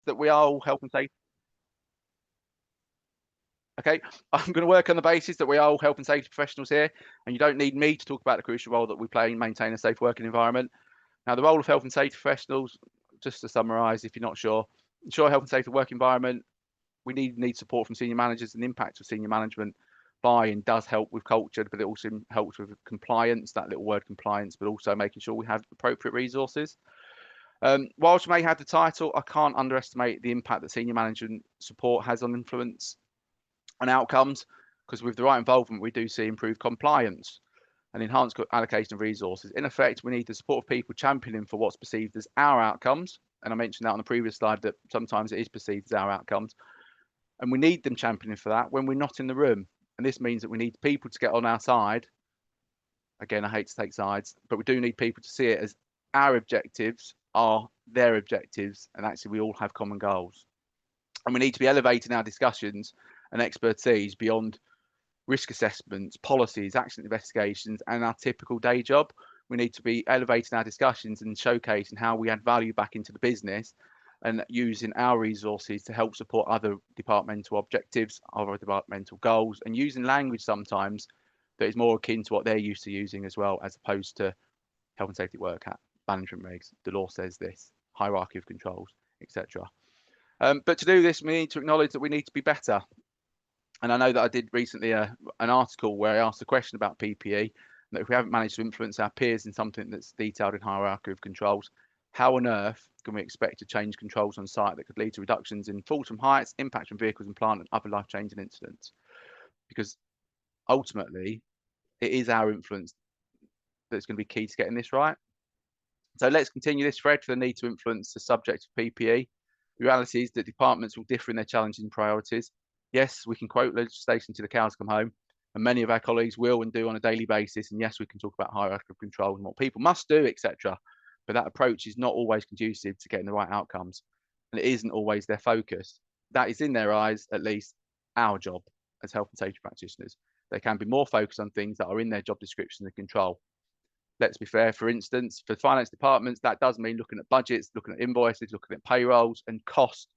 that we are all health and safety. Okay, I'm going to work on the basis that we are all health and safety professionals here, and you don't need me to talk about the crucial role that we play in maintaining a safe working environment. Now, the role of health and safety professionals, just to summarise, if you're not sure, ensure a health and safe work environment. We need support from senior managers, and the impact of senior management buy-in does help with culture, but it also helps with compliance, that little word compliance, but also making sure we have appropriate resources. Whilst we may have the title, I can't underestimate the impact that senior management support has on influence and outcomes, because with the right involvement, we do see improved compliance and enhanced allocation of resources. In effect, we need the support of people championing for what's perceived as our outcomes. And I mentioned that on the previous slide, that sometimes it is perceived as our outcomes. And we need them championing for that when we're not in the room. And this means that we need people to get on our side. Again, I hate to take sides, but we do need people to see it as our objectives are their objectives. And actually, we all have common goals. And we need to be elevating our discussions and expertise beyond risk assessments, policies, accident investigations, and our typical day job. We need to be elevating our discussions and showcasing how we add value back into the business and using our resources to help support other departmental objectives, other departmental goals, and using language sometimes that is more akin to what they're used to using as well, as opposed to health and safety work at management regs. The law says this, hierarchy of controls, etc. But to do this, we need to acknowledge that we need to be better. And I know that I did recently an article where I asked a question about PPE, that if we haven't managed to influence our peers in something that's detailed in hierarchy of controls, how on earth can we expect to change controls on site that could lead to reductions in falls from heights, impact from vehicles and plant, and other life-changing incidents? Because ultimately, it is our influence that's going to be key to getting this right. So let's continue this thread for the need to influence the subject of PPE. The reality is that departments will differ in their challenges and priorities. Yes, we can quote legislation to the cows come home, and many of our colleagues will and do on a daily basis. And yes, we can talk about hierarchy of control and what people must do, etc. But that approach is not always conducive to getting the right outcomes, and it isn't always their focus. That is, in their eyes, at least, our job as health and safety practitioners. They can be more focused on things that are in their job description and control. Let's be fair, for instance, for finance departments, that does mean looking at budgets, looking at invoices, looking at payrolls, and cost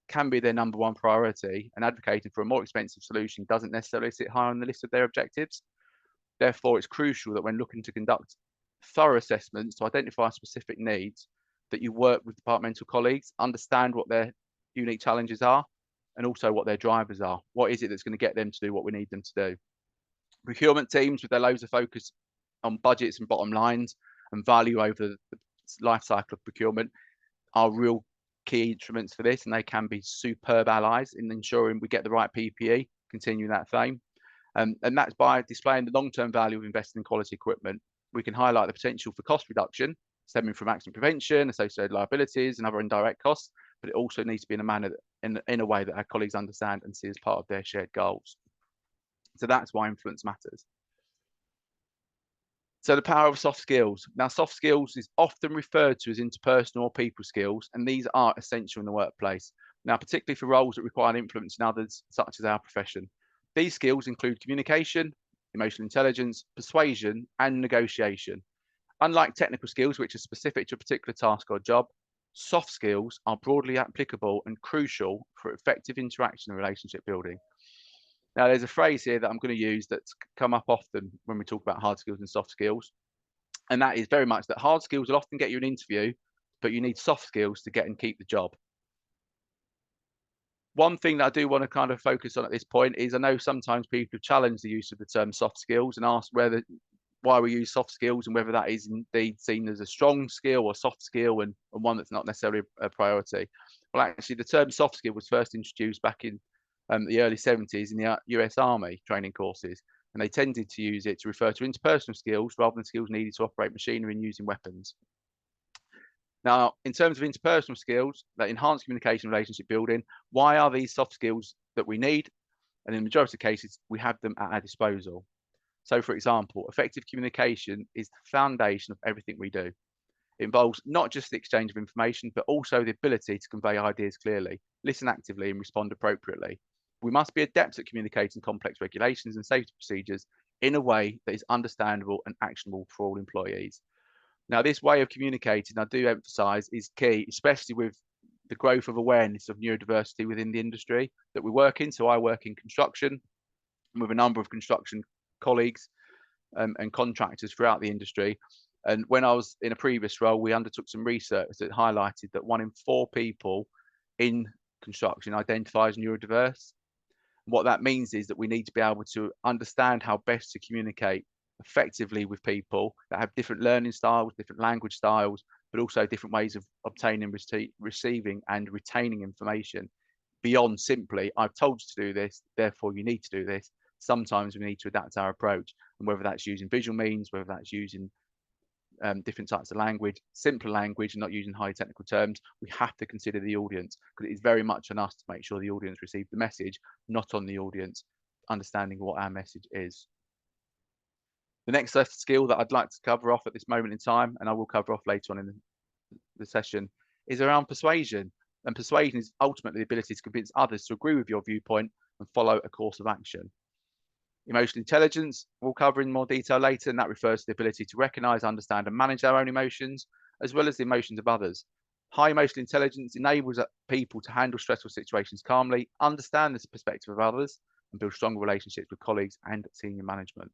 can be their number one priority, and advocating for a more expensive solution doesn't necessarily sit high on the list of their objectives. Therefore, it's crucial that when looking to conduct thorough assessments to identify specific needs, that you work with departmental colleagues, understand what their unique challenges are, and also what their drivers are. What is it that's going to get them to do what we need them to do? Procurement teams, with their loads of focus on budgets and bottom lines and value over the life cycle of procurement, are real key instruments for this, and they can be superb allies in ensuring we get the right PPE, continuing that theme. And that's by displaying the long-term value of investing in quality equipment. We can highlight the potential for cost reduction stemming from accident prevention, associated liabilities, and other indirect costs, but it also needs to be in a manner that, in a way that our colleagues understand and see as part of their shared goals. So that's why influence matters. So the power of soft skills. Now, soft skills is often referred to as interpersonal or people skills, and these are essential in the workplace. Now, particularly for roles that require influence in others, such as our profession. These skills include communication, emotional intelligence, persuasion, and negotiation. Unlike technical skills, which are specific to a particular task or job, soft skills are broadly applicable and crucial for effective interaction and relationship building. Now, there's a phrase here that I'm going to use that's come up often when we talk about hard skills and soft skills. And that is very much that hard skills will often get you an interview, but you need soft skills to get and keep the job. One thing that I do want to kind of focus on at this point is I know sometimes people challenge the use of the term soft skills and ask why we use soft skills and whether that is indeed seen as a strong skill or soft skill and one that's not necessarily a priority. Well, actually, the term soft skill was first introduced back in the early 70s in the US Army training courses, and they tended to use it to refer to interpersonal skills rather than skills needed to operate machinery and using weapons. Now, in terms of interpersonal skills that enhance communication and relationship building, why are these soft skills that we need? And in the majority of cases, we have them at our disposal. So, for example, effective communication is the foundation of everything we do. It involves not just the exchange of information, but also the ability to convey ideas clearly, listen actively, and respond appropriately. We must be adept at communicating complex regulations and safety procedures in a way that is understandable and actionable for all employees. Now, this way of communicating, I do emphasise, is key, especially with the growth of awareness of neurodiversity within the industry that we work in. So I work in construction with a number of construction colleagues and contractors throughout the industry. And when I was in a previous role, we undertook some research that highlighted that 1 in 4 people in construction identifies neurodiverse. What that means is that we need to be able to understand how best to communicate effectively with people that have different learning styles, different language styles, but also different ways of obtaining, receiving and retaining information beyond simply, I've told you to do this, therefore you need to do this. Sometimes we need to adapt our approach, and whether that's using visual means, whether that's using different types of language, simpler language, and not using high technical terms, we have to consider the audience, because it is very much on us to make sure the audience receive the message, not on the audience understanding what our message is. The next skill that I'd like to cover off at this moment in time, and I will cover off later on in the session, is around persuasion. And persuasion is ultimately the ability to convince others to agree with your viewpoint and follow a course of action. Emotional intelligence we'll cover in more detail later, and that refers to the ability to recognize, understand, and manage our own emotions, as well as the emotions of others. High emotional intelligence enables people to handle stressful situations calmly, understand the perspective of others, and build stronger relationships with colleagues and senior management.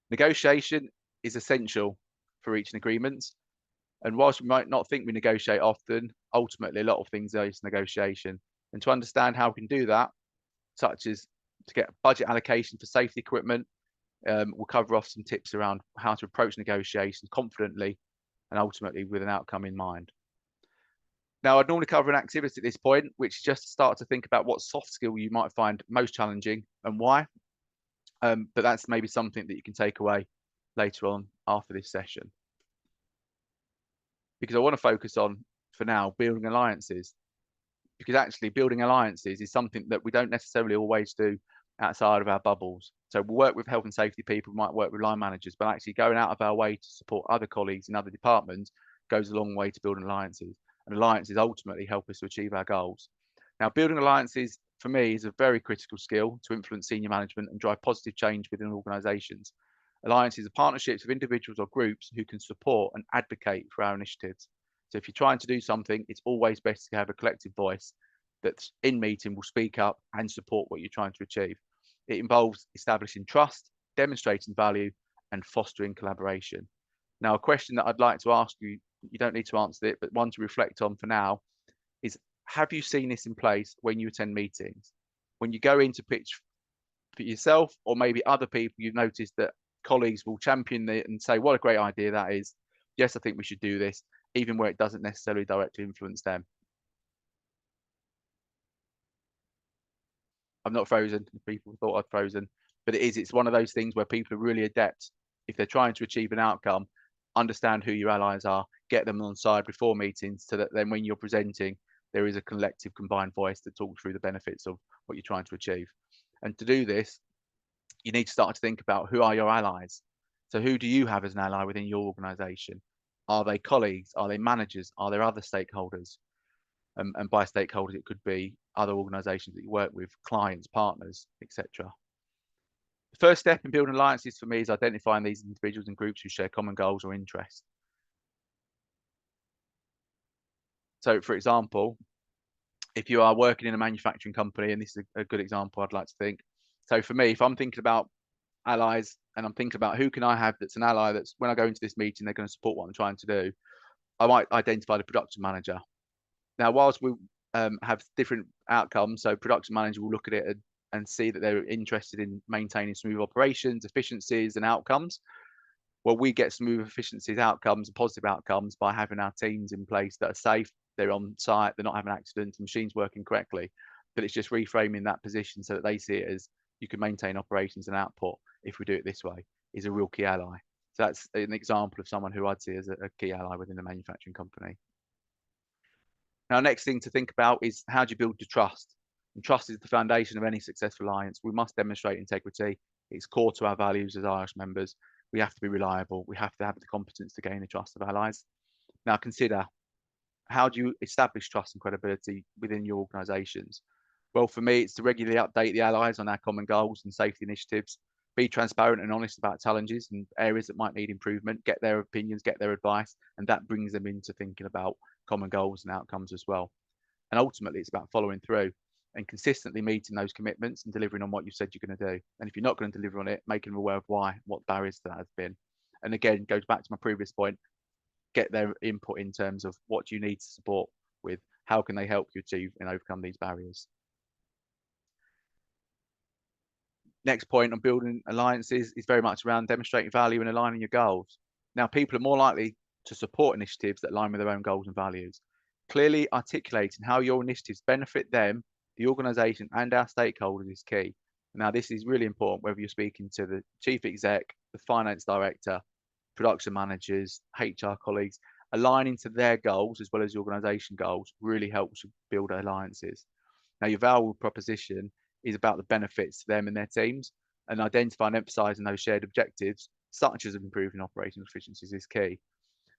Negotiation is essential for reaching agreements. And whilst we might not think we negotiate often, ultimately a lot of things are negotiation. And to understand how we can do that, such as to get budget allocation for safety equipment, we'll cover off some tips around how to approach negotiations confidently and ultimately with an outcome in mind. Now, I'd normally cover an activity at this point, which is just to start to think about what soft skill you might find most challenging and why. But that's maybe something that you can take away later on after this session. Because I want to focus on, for now, building alliances. Because actually building alliances is something that we don't necessarily always do outside of our bubbles. So we work with health and safety people, we might work with line managers, but actually going out of our way to support other colleagues in other departments goes a long way to building alliances. And alliances ultimately help us to achieve our goals. Now, building alliances, for me, is a very critical skill to influence senior management and drive positive change within organisations. Alliances are partnerships with individuals or groups who can support and advocate for our initiatives. So if you're trying to do something, it's always best to have a collective voice that's in meeting will speak up and support what you're trying to achieve. It involves establishing trust, demonstrating value, and fostering collaboration. Now, a question that I'd like to ask you, you don't need to answer it, but one to reflect on for now is, have you seen this in place when you attend meetings? When you go in to pitch for yourself or maybe other people, you've noticed that colleagues will champion it and say, what a great idea that is. Yes, I think we should do this, even where it doesn't necessarily directly influence them. I'm not frozen. People thought I'd frozen, but it's one of those things where people are really adept. If they're trying to achieve an outcome, understand who your allies are, get them on side before meetings so that then when you're presenting, there is a collective combined voice that talks through the benefits of what you're trying to achieve. And to do this, you need to start to think about who are your allies. So who do you have as an ally within your organization? Are they colleagues? Are they managers? Are there other stakeholders? And by stakeholders, it could be other organizations that you work with, clients, partners, etc. The first step in building alliances for me is identifying these individuals and groups who share common goals or interests. So, for example, if you are working in a manufacturing company, and this is a good example I'd like to think. So for me, if I'm thinking about allies and I'm thinking about who can I have that's an ally that's when I go into this meeting, they're going to support what I'm trying to do, I might identify the production manager. Now, whilst we have different outcomes, so production manager will look at it and see that they're interested in maintaining smooth operations, efficiencies and outcomes. Well, we get smooth efficiencies, outcomes and positive outcomes by having our teams in place that are safe, they're on site, they're not having accidents, the machine's working correctly. But it's just reframing that position so that they see it as you can maintain operations and output if we do it this way, is a real key ally. So that's an example of someone who I'd see as a key ally within the manufacturing company. Now, next thing to think about is how do you build the trust? And trust is the foundation of any successful alliance. We must demonstrate integrity. It's core to our values as IOSH members. We have to be reliable. We have to have the competence to gain the trust of allies. Now, consider, how do you establish trust and credibility within your organisations? Well, for me, it's to regularly update the allies on our common goals and safety initiatives, be transparent and honest about challenges and areas that might need improvement, get their opinions, get their advice, and that brings them into thinking about common goals and outcomes as well. And ultimately, it's about following through and consistently meeting those commitments and delivering on what you said you're going to do. And if you're not going to deliver on it, making them aware of why, what barriers to that have been. And again, goes back to my previous point, get their input in terms of what do you need to support with, how can they help you achieve and overcome these barriers. Next point on building alliances is very much around demonstrating value and aligning your goals. Now, people are more likely to support initiatives that align with their own goals and values. Clearly articulating how your initiatives benefit them, the organisation and our stakeholders is key. Now, this is really important whether you're speaking to the chief exec, the finance director, production managers, HR colleagues. Aligning to their goals as well as the organisation goals really helps you build alliances. Now, your value proposition is about the benefits to them and their teams, and identifying and emphasising those shared objectives, such as improving operational efficiencies, is key.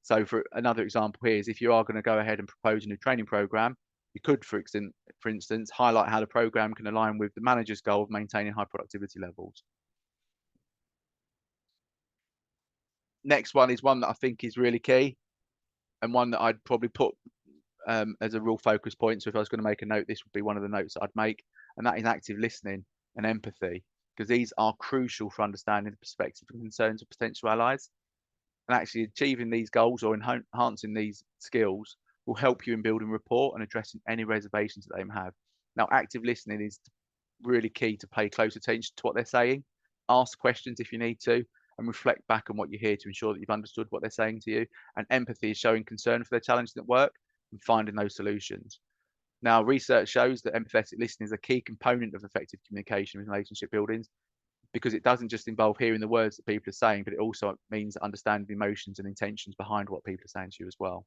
So, for another example here is if you are going to go ahead and propose a new training program, you could, for instance, highlight how the program can align with the manager's goal of maintaining high productivity levels. Next one is one that I think is really key, and one that I'd probably put as a real focus point. So if I was going to make a note, this would be one of the notes that I'd make, and that is active listening and empathy, because these are crucial for understanding the perspectives and concerns of potential allies. And actually achieving these goals or enhancing these skills will help you in building rapport and addressing any reservations that they may have. Now, active listening is really key to pay close attention to what they're saying, ask questions if you need to, and reflect back on what you hear to ensure that you've understood what they're saying to you. And empathy is showing concern for their challenges at work and finding those solutions. Now, research shows that empathetic listening is a key component of effective communication in relationship buildings, because it doesn't just involve hearing the words that people are saying, but it also means understanding the emotions and intentions behind what people are saying to you as well.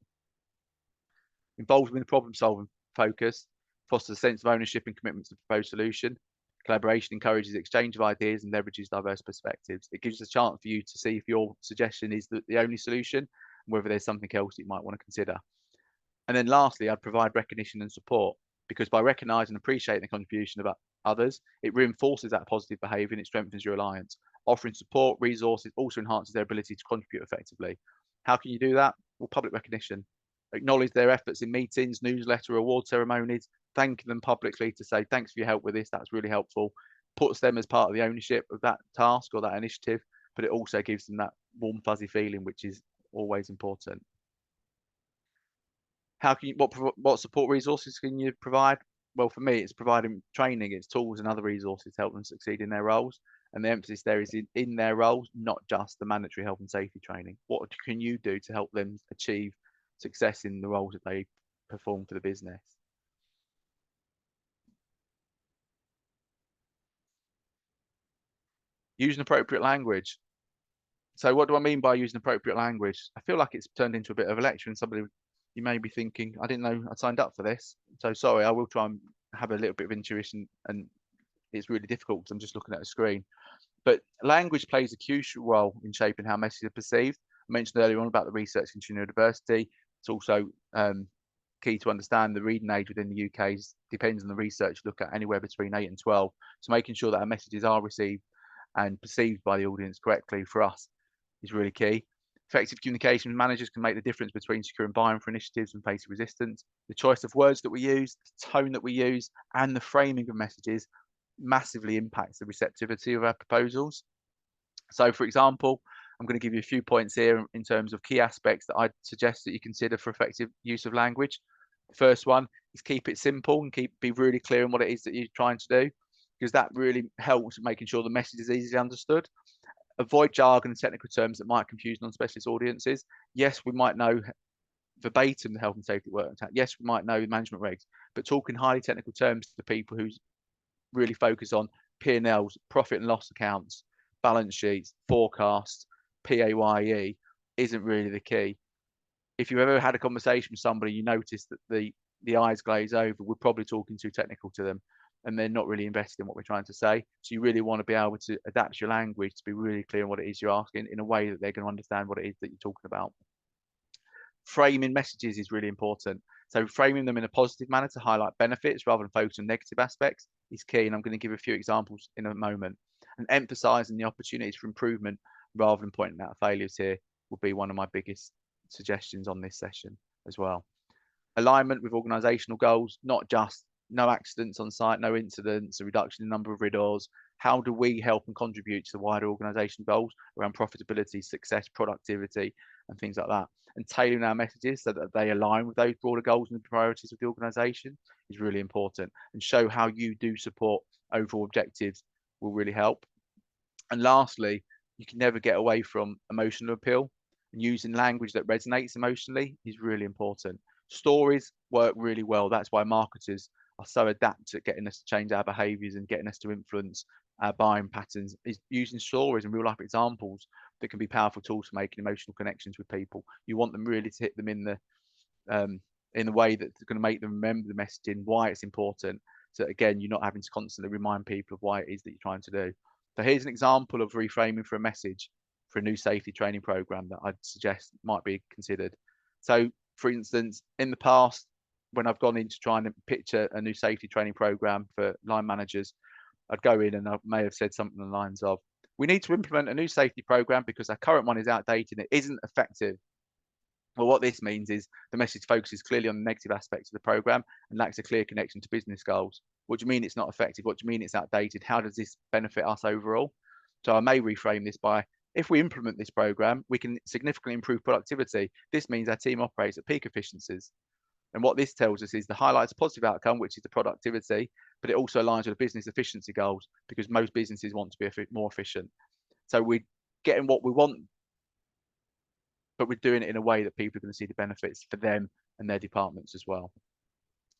Involvement in the problem-solving focus fosters a sense of ownership and commitment to the proposed solution. Collaboration encourages the exchange of ideas and leverages diverse perspectives. It gives a chance for you to see if your suggestion is the only solution, and whether there's something else that you might want to consider. And then lastly, I'd provide recognition and support, because by recognising and appreciating the contribution of others, it reinforces that positive behaviour and it strengthens your alliance. Offering support, resources also enhances their ability to contribute effectively. How can you do that? Well, public recognition. Acknowledge their efforts in meetings, newsletter, award ceremonies, thank them publicly to say, thanks for your help with this, that's really helpful. Puts them as part of the ownership of that task or that initiative, but it also gives them that warm, fuzzy feeling, which is always important. How can you, what support resources can you provide? Well, for me, it's providing training, it's tools and other resources to help them succeed in their roles. And the emphasis there is in their roles, not just the mandatory health and safety training. What can you do to help them achieve success in the roles that they perform for the business? Using appropriate language. So what do I mean by using appropriate language? I feel like it's turned into a bit of a lecture, and somebody, you may be thinking, I didn't know I signed up for this. So sorry, I will try and have a little bit of intuition, and it's really difficult because I'm just looking at a screen. But language plays a crucial role in shaping how messages are perceived. I mentioned earlier on about the research into neurodiversity. It's also key to understand the reading age within the UK depends on the research. Look at anywhere between 8 and 12. So making sure that our messages are received and perceived by the audience correctly for us is really key. Effective communication managers can make the difference between securing buy-in for initiatives and facing resistance. The choice of words that we use, the tone that we use, and the framing of messages massively impacts the receptivity of our proposals. So, for example, I'm going to give you a few points here in terms of key aspects that I'd suggest that you consider for effective use of language. The first one is keep it simple and be really clear on what it is that you're trying to do, because that really helps making sure the message is easily understood. Avoid jargon and technical terms that might confuse non-specialist audiences. Yes, we might know verbatim the health and safety work attack. Yes, we might know the management regs, but talking highly technical terms to people who really focus on P&Ls, profit and loss accounts, balance sheets, forecasts, PAYE isn't really the key. If you've ever had a conversation with somebody, you notice that the eyes glaze over, we're probably talking too technical to them and they're not really invested in what we're trying to say. So you really want to be able to adapt your language to be really clear on what it is you're asking in a way that they're going to understand what it is that you're talking about. Framing messages is really important. So framing them in a positive manner to highlight benefits rather than focus on negative aspects is key. And I'm going to give a few examples in a moment. And emphasizing the opportunities for improvement rather than pointing out failures here will be one of my biggest suggestions on this session as well. alignment with organisational goals, not just no accidents on site, no incidents, a reduction in the number of RIDDORs. How do we help and contribute to the wider organisation goals around profitability, success, productivity, and things like that? And tailoring our messages so that they align with those broader goals and priorities of the organisation is really important, and show how you do support overall objectives will really help. And lastly, you can never get away from emotional appeal, and using language that resonates emotionally is really important. Stories work really well. That's why marketers are so adept at getting us to change our behaviors and getting us to influence our buying patterns, is using stories and real life examples that can be powerful tools for making emotional connections with people. You want them really to hit them in the way that's going to make them remember the messaging, why it's important. So again, you're not having to constantly remind people of why it is that you're trying to do. So here's an example of reframing for a message for a new safety training program that I'd suggest might be considered. So for instance, in the past, when I've gone into trying to pitch a new safety training program for line managers, I'd go in and I may have said something along the lines of, we need to implement a new safety program because our current one is outdated and it isn't effective. Well, what this means is the message focuses clearly on the negative aspects of the program and lacks a clear connection to business goals. What do you mean it's not effective? What do you mean it's outdated? How does this benefit us overall? So I may reframe this by, if we implement this program, we can significantly improve productivity. This means our team operates at peak efficiencies. And what this tells us is the highlights a positive outcome, which is the productivity, but it also aligns with the business efficiency goals because most businesses want to be more efficient. So we're getting what we want, but we're doing it in a way that people are going to see the benefits for them and their departments as well.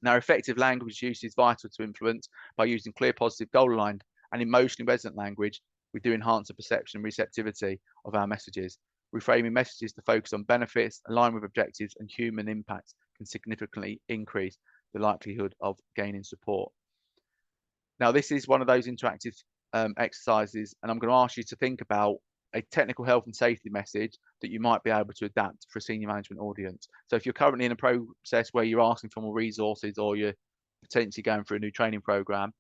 Now, effective language use is vital to influence. By using clear, positive, goal-aligned and emotionally resonant language, we do enhance the perception and receptivity of our messages. Reframing messages to focus on benefits, align with objectives, and human impacts can significantly increase the likelihood of gaining support. Now, this is one of those interactive exercises, and I'm going to ask you to think about a technical health and safety message that you might be able to adapt for a senior management audience. So if you're currently in a process where you're asking for more resources or you're potentially going for a new training program,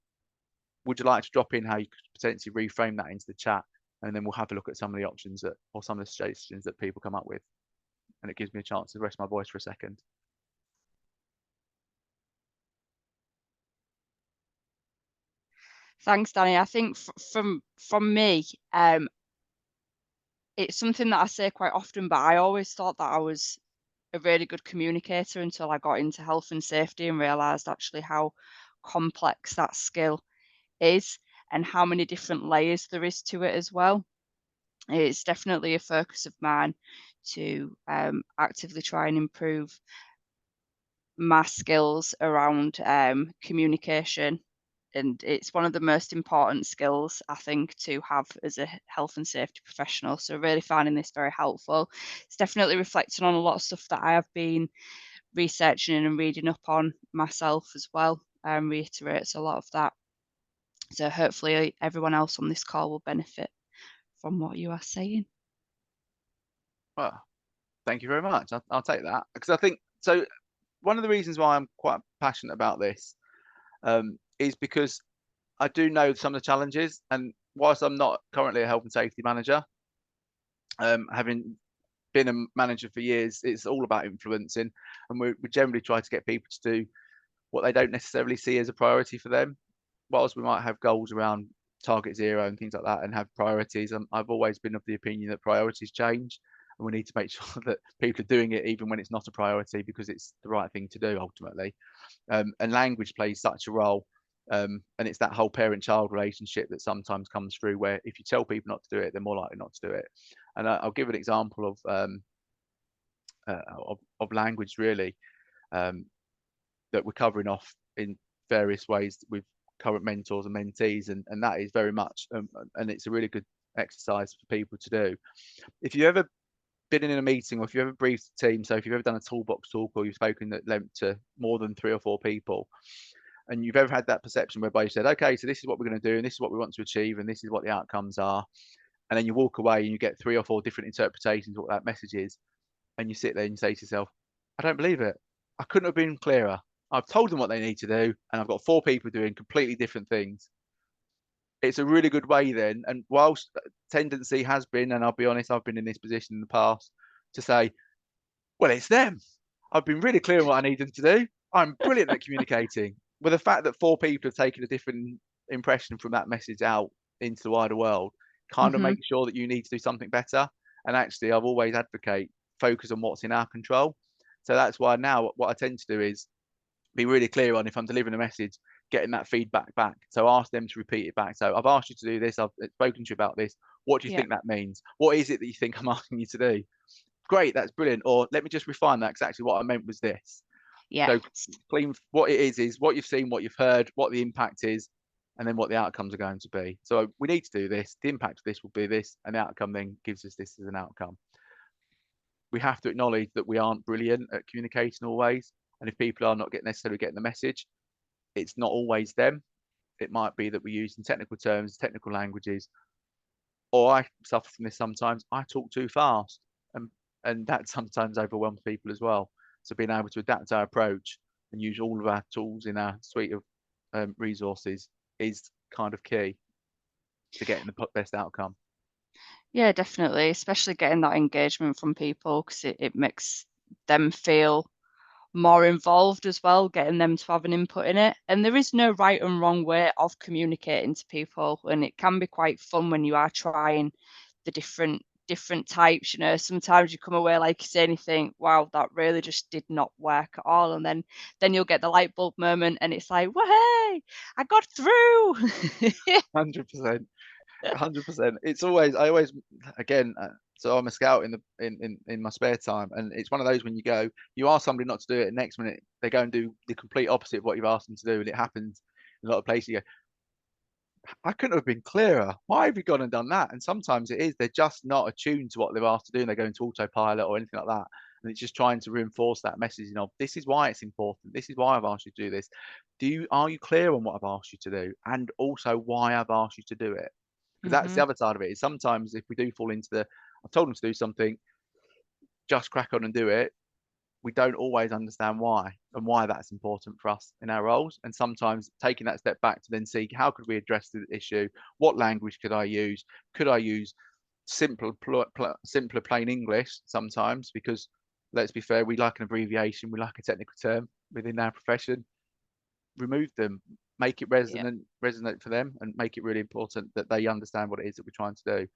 would you like to drop in how you could potentially reframe that into the chat? And then we'll have a look at some of the options or some of the suggestions that people come up with. And it gives me a chance to rest my voice for a second. Thanks, Danny. I think from me, it's something that I say quite often, but I always thought that I was a really good communicator until I got into health and safety and realised actually how complex that skill is and how many different layers there is to it as well. It's definitely a focus of mine to actively try and improve my skills around communication. And it's one of the most important skills, I think, to have as a health and safety professional. So really finding this very helpful. It's definitely reflecting on a lot of stuff that I have been researching and reading up on myself as well, and reiterates a lot of that. So hopefully everyone else on this call will benefit from what you are saying. Well, thank you very much. I'll take that, because I think, so one of the reasons why I'm quite passionate about this is because I do know some of the challenges, and whilst I'm not currently a health and safety manager, having been a manager for years, it's all about influencing, and we generally try to get people to do what they don't necessarily see as a priority for them. Whilst we might have goals around target zero and things like that and have priorities, I've always been of the opinion that priorities change, and we need to make sure that people are doing it even when it's not a priority, because it's the right thing to do ultimately. And language plays such a role, and it's that whole parent-child relationship that sometimes comes through, where if you tell people not to do it, they're more likely not to do it. And I'll give an example of language really, that we're covering off in various ways with current mentors and mentees, and that is very much and it's a really good exercise for people to do. If you've ever been in a meeting, or if you ever briefed a team, so if you've ever done a toolbox talk or you've spoken at length to more than 3 or 4 people, and you've ever had that perception whereby you said, okay, so this is what we're going to do, and this is what we want to achieve, and this is what the outcomes are, and then you walk away and you get 3 or 4 different interpretations of what that message is, and you sit there and you say to yourself, I don't believe it. I couldn't have been clearer. I've told them what they need to do, and I've got 4 people doing completely different things. It's a really good way then, and whilst tendency has been, and I'll be honest, I've been in this position in the past, to say, well, it's them. I've been really clear on what I need them to do. I'm brilliant at communicating. With the fact that 4 people have taken a different impression from that message out into the wider world, kind of make sure that you need to do something better. And actually, I've always advocate focus on what's in our control. So that's why now what I tend to do is be really clear on, if I'm delivering a message, getting that feedback back. So ask them to repeat it back. So I've asked you to do this. I've spoken to you about this. What do you think that means? What is it that you think I'm asking you to do? Great, that's brilliant. Or let me just refine that, because actually what I meant was this. Yeah. So clean, what it is what you've seen, what you've heard, what the impact is, and then what the outcomes are going to be. So we need to do this. The impact of this will be this, and the outcome then gives us this as an outcome. We have to acknowledge that we aren't brilliant at communicating always. And if people are not necessarily getting the message, it's not always them. It might be that we're using technical terms, technical languages, or I suffer from this sometimes. I talk too fast, and that sometimes overwhelms people as well. So being able to adapt our approach and use all of our tools in our suite of resources is kind of key to getting the best outcome. Yeah, definitely, especially getting that engagement from people, because it makes them feel more involved as well, getting them to have an input in it. And there is no right and wrong way of communicating to people, and it can be quite fun when you are trying the different types. You know, sometimes you come away, like you say, and you think, wow, that really just did not work at all. And then you'll get the light bulb moment, and it's like, hey, I got through. 100%. 100%. It's always, I always, again, so I'm a scout in my spare time, and it's one of those when you ask somebody not to do it, and next minute they go and do the complete opposite of what you've asked them to do, and it happens in a lot of places. You go, I couldn't have been clearer. Why have you gone and done that? And sometimes it is they're just not attuned to what they're asked to do, and they go into autopilot or anything like that. And it's just trying to reinforce that message, this is why it's important. This is why I've asked you to do this. Are you clear on what I've asked you to do? And also why I've asked you to do it? Because that's the other side of it. Is sometimes if we do fall into I've told them to do something, just crack on and do it, we don't always understand why and why that's important for us in our roles. And sometimes taking that step back to then see, how could we address the issue? What language could I use? Could I use simpler plain English sometimes? Because let's be fair, we like an abbreviation, we like a technical term within our profession. Remove them, make it resonate for them, and make it really important that they understand what it is that we're trying to do.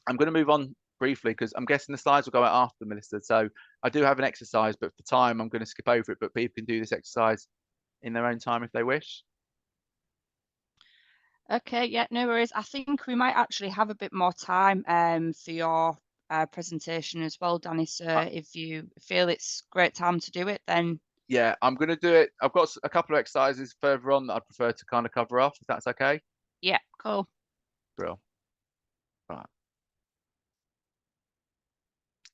I'm going to move on briefly because I'm guessing the slides will go out after, Melissa. So I do have an exercise, but for time, I'm going to skip over it. But people can do this exercise in their own time if they wish. Okay, yeah, no worries. I think we might actually have a bit more time for your presentation as well, Danny. So if you feel it's great time to do it, then yeah, I'm going to do it. I've got a couple of exercises further on that I'd prefer to kind of cover off, if that's okay. Yeah, cool. Brill. Right.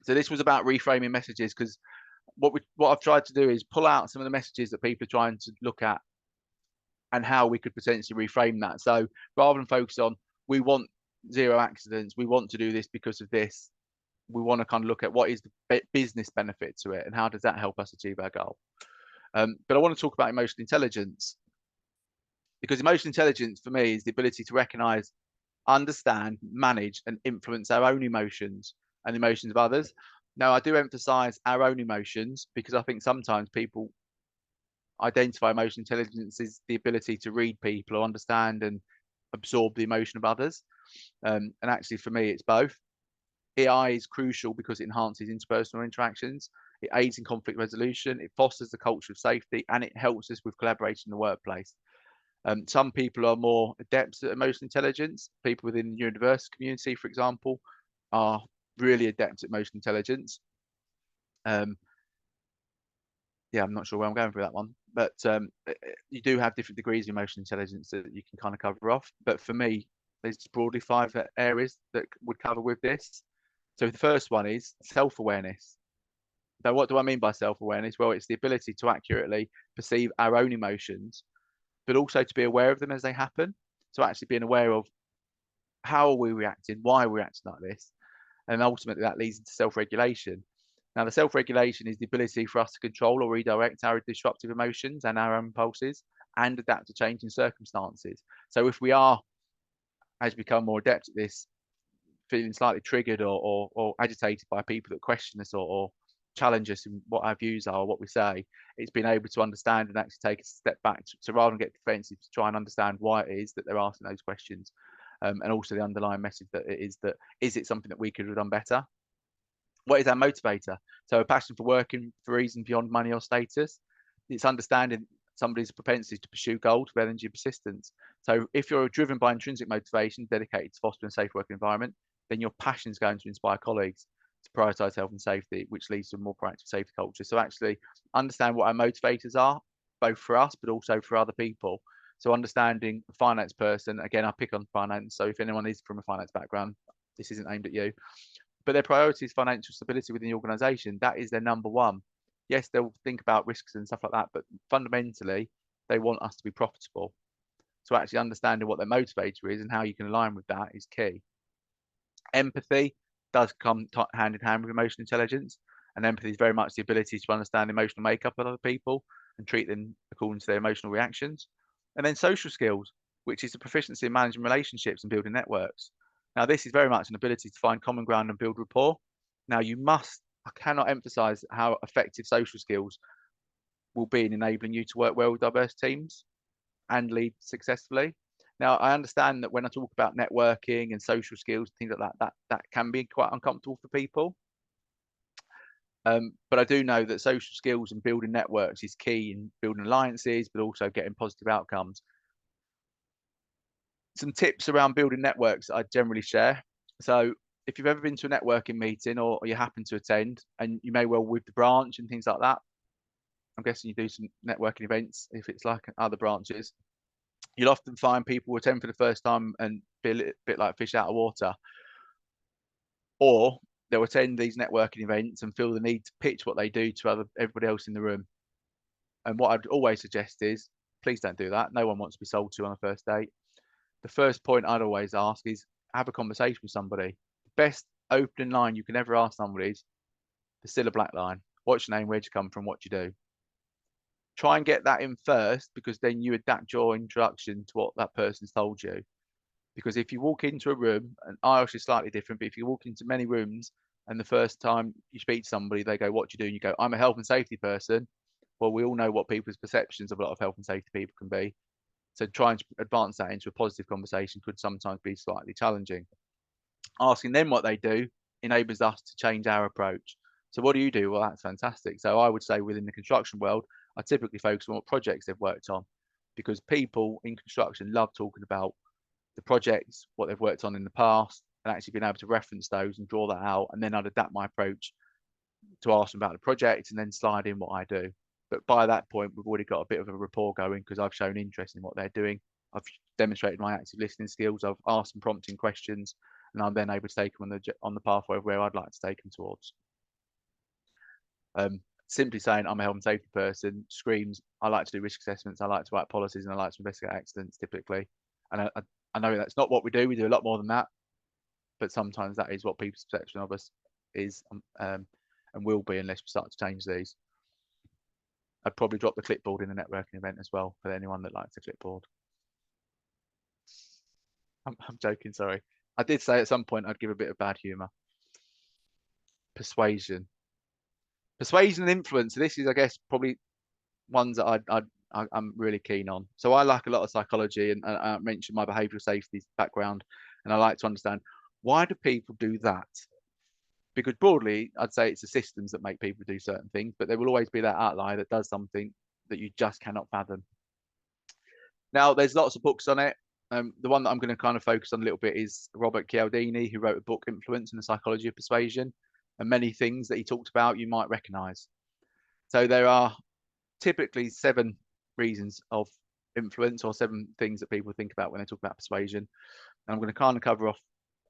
So this was about reframing messages, because what I've tried to do is pull out some of the messages that people are trying to look at and how we could potentially reframe that. So rather than focus on, we want 0 accidents, we want to do this because of this, we want to kind of look at what is the business benefit to it and how does that help us achieve our goal. But I want to talk about emotional intelligence, because emotional intelligence for me is the ability to recognize, understand, manage, and influence our own emotions and the emotions of others. Now, I do emphasize our own emotions because I think sometimes people identify emotional intelligence as the ability to read people or understand and absorb the emotion of others. And actually, for me, it's both. AI is crucial because it enhances interpersonal interactions, it aids in conflict resolution, it fosters the culture of safety, and it helps us with collaboration in the workplace. Some people are more adept at emotional intelligence. People within the neurodiverse community, for example, are really adept at emotional intelligence. Yeah, I'm not sure where I'm going for that one, but you do have different degrees of emotional intelligence that you can kind of cover off. But for me, there's broadly 5 areas that would cover with this. So the first one is self-awareness. So what do I mean by self-awareness? Well, it's the ability to accurately perceive our own emotions, but also to be aware of them as they happen. So actually being aware of how are we reacting, why are we reacting like this? And ultimately that leads into self-regulation. Now, the self-regulation is the ability for us to control or redirect our disruptive emotions and our impulses and adapt to changing circumstances. So if we are, as we become more adept at this, feeling slightly triggered or agitated by people that question us or challenge us in what our views are, what we say. It's being able to understand and actually take a step back to rather than get defensive, to try and understand why it is that they're asking those questions, and also the underlying message that is it something that we could have done better? What is our motivator? So a passion for working for reasons beyond money or status. It's understanding somebody's propensity to pursue goals with energy and persistence. So if you're driven by intrinsic motivation, dedicated to fostering a safe working environment, then your passion is going to inspire colleagues to prioritise health and safety, which leads to a more proactive safety culture. So actually understand what our motivators are, both for us, but also for other people. So understanding a finance person, again, I pick on finance. So if anyone is from a finance background, this isn't aimed at you, but their priority is financial stability within the organisation. That is their number one. Yes, they'll think about risks and stuff like that, but fundamentally, they want us to be profitable. So actually understanding what their motivator is and how you can align with that is key. Empathy does come hand in hand with emotional intelligence, and empathy is very much the ability to understand the emotional makeup of other people and treat them according to their emotional reactions. And then social skills, which is the proficiency in managing relationships and building networks. Now, this is very much an ability to find common ground and build rapport. Now, I cannot emphasize how effective social skills will be in enabling you to work well with diverse teams and lead successfully. Now, I understand that when I talk about networking and social skills, things like that can be quite uncomfortable for people. But I do know that social skills and building networks is key in building alliances, but also getting positive outcomes. Some tips around building networks I generally share. So if you've ever been to a networking meeting or you happen to attend, and you may well with the branch and things like that, I'm guessing you do some networking events if it's like other branches, you'll often find people who attend for the first time and be a little bit like fish out of water. Or they'll attend these networking events and feel the need to pitch what they do to everybody else in the room. And what I'd always suggest is, please don't do that. No one wants to be sold to on a first date. The first point I'd always ask is have a conversation with somebody. The best opening line you can ever ask somebody is the Cilla Black line. What's your name? Where'd you come from? What do you do? Try and get that in first, because then you adapt your introduction to what that person's told you. Because if you walk into a room, and IOSH is slightly different, but if you walk into many rooms and the first time you speak to somebody, they go, what do you do? And you go, I'm a health and safety person. Well, we all know what people's perceptions of a lot of health and safety people can be. So trying to advance that into a positive conversation could sometimes be slightly challenging. Asking them what they do enables us to change our approach. So what do you do? Well, that's fantastic. So I would say within the construction world, I typically focus on what projects they've worked on, because people in construction love talking about the projects, what they've worked on in the past, and actually being able to reference those and draw that out. And then I'd adapt my approach to ask them about the project and then slide in what I do. But by that point, we've already got a bit of a rapport going because I've shown interest in what they're doing. I've demonstrated my active listening skills. I've asked them prompting questions, and I'm then able to take them on the pathway of where I'd like to take them towards. Simply saying I'm a health and safety person screams, I like to do risk assessments, I like to write policies, and I like to investigate accidents typically. And I know that's not what we do. We do a lot more than that. But sometimes that is what people's perception of us is, and will be unless we start to change these. I'd probably drop the clipboard in the networking event as well for anyone that likes a clipboard. I'm joking, sorry. I did say at some point I'd give a bit of bad humour. Persuasion. Persuasion and influence. So this is, I guess, probably ones that I'm really keen on. So I like a lot of psychology, and I mentioned my behavioural safety background, and I like to understand, why do people do that? Because broadly, I'd say it's the systems that make people do certain things, but there will always be that outlier that does something that you just cannot fathom. Now, there's lots of books on it. The one that I'm going to kind of focus on a little bit is Robert Cialdini, who wrote a book, Influence and the Psychology of Persuasion, and many things that he talked about you might recognize. So there are typically 7 reasons of influence, or 7 things that people think about when they talk about persuasion. And I'm going to kind of cover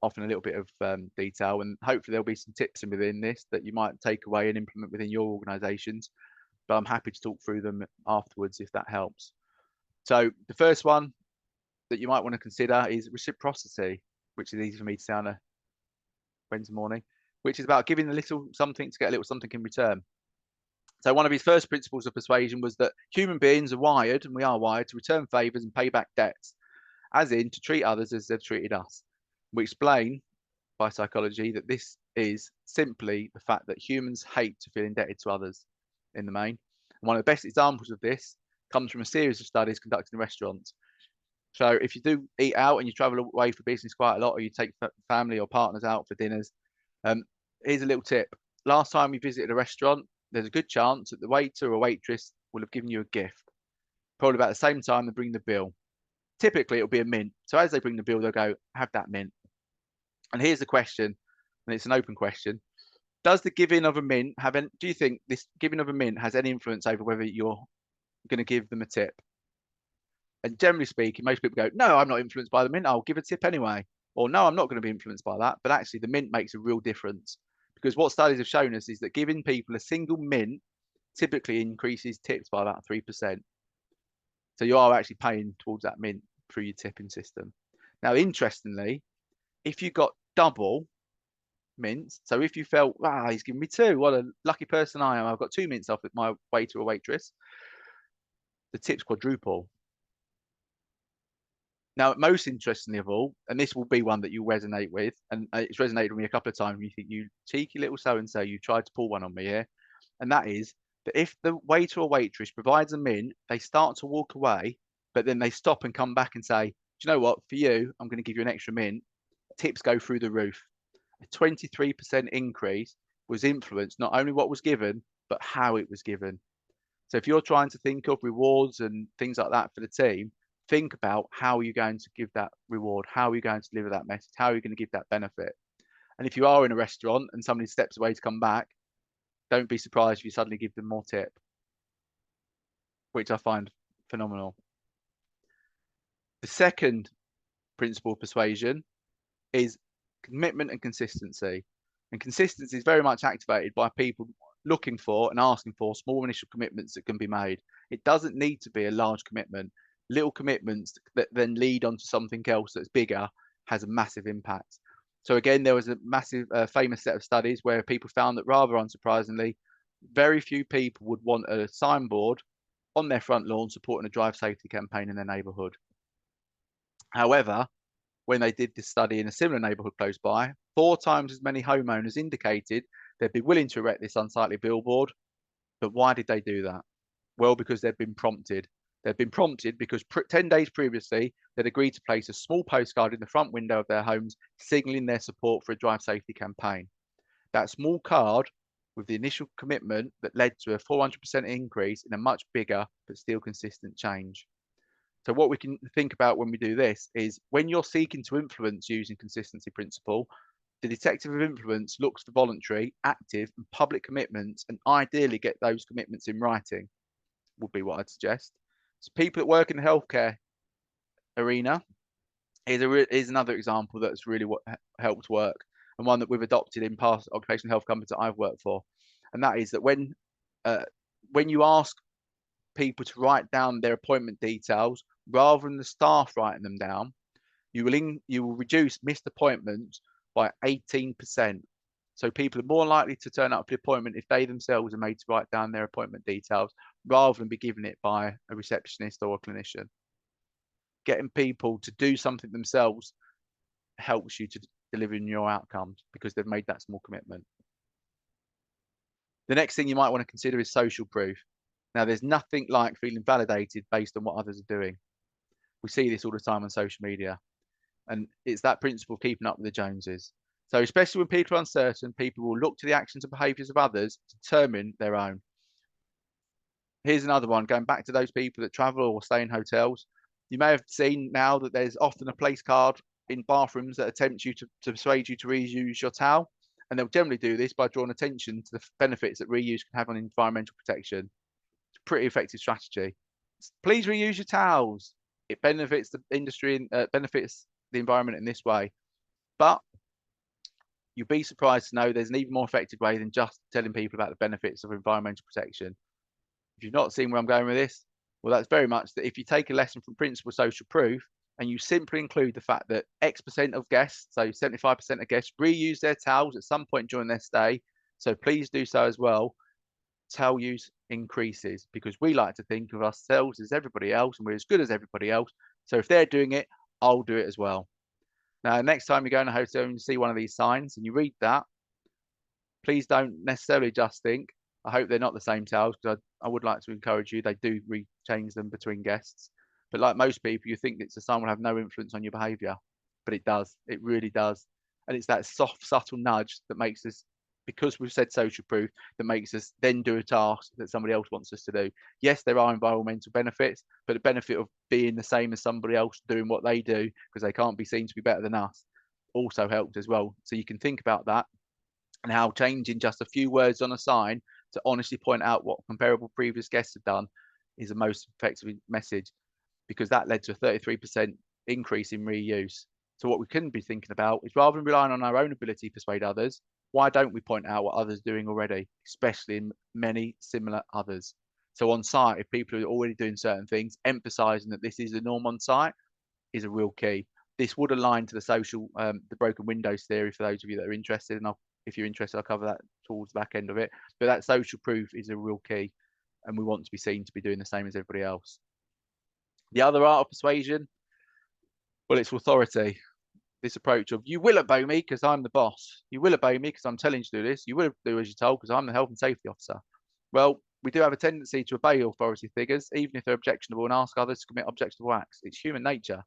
off in a little bit of detail, and hopefully there'll be some tips within this that you might take away and implement within your organizations, but I'm happy to talk through them afterwards if that helps. So the first one that you might want to consider is reciprocity, which is easy for me to say on a Wednesday morning, which is about giving a little something to get a little something in return. So one of his first principles of persuasion was that human beings are wired, and we are wired, to return favors and pay back debts, as in to treat others as they've treated us. We explain by psychology that this is simply the fact that humans hate to feel indebted to others in the main. And one of the best examples of this comes from a series of studies conducted in restaurants. So if you do eat out and you travel away for business quite a lot, or you take family or partners out for dinners, here's a little tip. Last time you visited a restaurant, there's a good chance that the waiter or waitress will have given you a gift, probably about the same time they bring the bill. Typically, it'll be a mint. So as they bring the bill, they'll go, have that mint. And here's the question, and it's an open question. Does the giving of a mint have any, do you think this giving of a mint has any influence over whether you're going to give them a tip? And generally speaking, most people go, no, I'm not influenced by the mint. I'll give a tip anyway. Or no, I'm not going to be influenced by that. But actually, the mint makes a real difference, because what studies have shown us is that giving people a single mint typically increases tips by about 3%. So you are actually paying towards that mint through your tipping system. Now, interestingly, if you got double mints, so if you felt, wow, he's giving me 2, what a lucky person I am, I've got 2 mints off with my waiter or waitress, the tips quadruple. Now, most interestingly of all, and this will be one that you resonate with, and it's resonated with me a couple of times, and you think, you cheeky little so-and-so, you tried to pull one on me here, and that is that if the waiter or waitress provides a mint, they start to walk away, but then they stop and come back and say, do you know what, for you, I'm going to give you an extra mint, tips go through the roof. A 23% increase was influenced not only what was given, but how it was given. So if you're trying to think of rewards and things like that for the team, think about how you're going to give that reward, how are you going to deliver that message, how are you going to give that benefit. And if you are in a restaurant and somebody steps away to come back, don't be surprised if you suddenly give them more tip, which I find phenomenal. The second principle of persuasion is commitment and consistency. And consistency is very much activated by people looking for and asking for small initial commitments that can be made. It doesn't need to be a large commitment. Little commitments that then lead on to something else that's bigger has a massive impact. So again, there was a massive famous set of studies where people found that, rather unsurprisingly, very few people would want a signboard on their front lawn supporting a drive safety campaign in their neighbourhood. However, when they did this study in a similar neighbourhood close by, 4 times as many homeowners indicated they'd be willing to erect this unsightly billboard. But why did they do that? Well, because they'd been prompted. They'd been prompted because 10 days previously, they'd agreed to place a small postcard in the front window of their homes, signalling their support for a drive safety campaign. That small card with the initial commitment that led to a 400% increase in a much bigger but still consistent change. So what we can think about when we do this is, when you're seeking to influence using consistency principle, the detective of influence looks for voluntary, active and public commitments, and ideally get those commitments in writing, would be what I'd suggest. So people that work in the healthcare arena is another example that's really what helped work, and one that we've adopted in past occupational health companies that I've worked for. And that is that when you ask people to write down their appointment details rather than the staff writing them down, you will reduce missed appointments by 18%. So people are more likely to turn up for the appointment if they themselves are made to write down their appointment details rather than be given it by a receptionist or a clinician. Getting people to do something themselves helps you to deliver your outcomes because they've made that small commitment. The next thing you might want to consider is social proof. Now, there's nothing like feeling validated based on what others are doing. We see this all the time on social media, and it's that principle of keeping up with the Joneses. So especially when people are uncertain, people will look to the actions and behaviours of others to determine their own. Here's another one, going back to those people that travel or stay in hotels. You may have seen now that there's often a place card in bathrooms that attempts you to persuade you to reuse your towel. And they'll generally do this by drawing attention to the benefits that reuse can have on environmental protection. It's a pretty effective strategy. Please reuse your towels. It benefits the industry and benefits the environment in this way. But you'll be surprised to know there's an even more effective way than just telling people about the benefits of environmental protection. If you've not seen where I'm going with this, well, that's very much that if you take a lesson from principle social proof and you simply include the fact that X% of guests, so 75% of guests, reuse their towels at some point during their stay, so please do so as well, towel use increases, because we like to think of ourselves as everybody else and we're as good as everybody else. So if they're doing it, I'll do it as well. Now, next time you go in a hotel and you see one of these signs and you read that, Please don't necessarily just think, I hope they're not the same tales, because I would like to encourage you, they do change them between guests. But like most people, you think that someone will have no influence on your behaviour, but it does. It really does. And it's that soft, subtle nudge that makes us, because we've said social proof, that makes us then do a task that somebody else wants us to do. Yes, there are environmental benefits, but the benefit of being the same as somebody else doing what they do because they can't be seen to be better than us also helped as well. So you can think about that and how changing just a few words on a sign to honestly point out what comparable previous guests have done is the most effective message, because that led to a 33% increase in reuse. So what we couldn't be thinking about is, rather than relying on our own ability to persuade others, why don't we point out what others are doing already, especially in many similar others? So on site, if people are already doing certain things, emphasizing that this is the norm on site is a real key. This would align to the broken windows theory for those of you that are interested. And if you're interested, I'll cover that towards the back end of it. But that social proof is a real key, and we want to be seen to be doing the same as everybody else. The other art of persuasion, well, it's authority. This approach of, you will obey me because I'm the boss. You will obey me because I'm telling you to do this. You will do as you're told because I'm the health and safety officer. Well, we do have a tendency to obey authority figures, even if they're objectionable, and ask others to commit objectionable acts. It's human nature.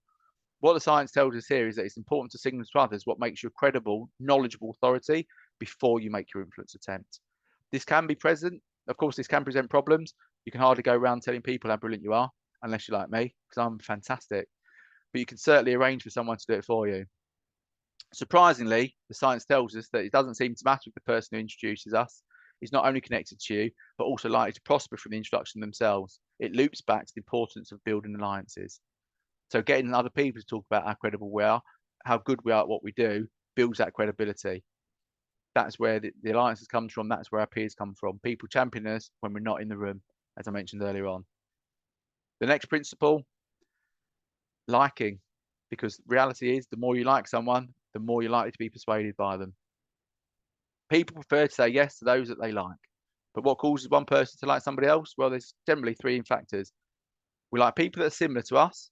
What the science tells us here is that it's important to signal to others what makes you a credible, knowledgeable authority before you make your influence attempt. This can be present. Of course, this can present problems. You can hardly go around telling people how brilliant you are, unless you're like me, because I'm fantastic. But you can certainly arrange for someone to do it for you. Surprisingly, the science tells us that it doesn't seem to matter if the person who introduces us is not only connected to you, but also likely to prosper from the introduction themselves. It loops back to the importance of building alliances. So getting other people to talk about how credible we are, how good we are at what we do, builds that credibility. That's where the alliances comes from. That's where our peers come from. People champion us when we're not in the room, as I mentioned earlier on. The next principle, liking, because reality is the more you like someone, the more you're likely to be persuaded by them. People prefer to say yes to those that they like. But what causes one person to like somebody else? Well, there's generally three factors. We like people that are similar to us.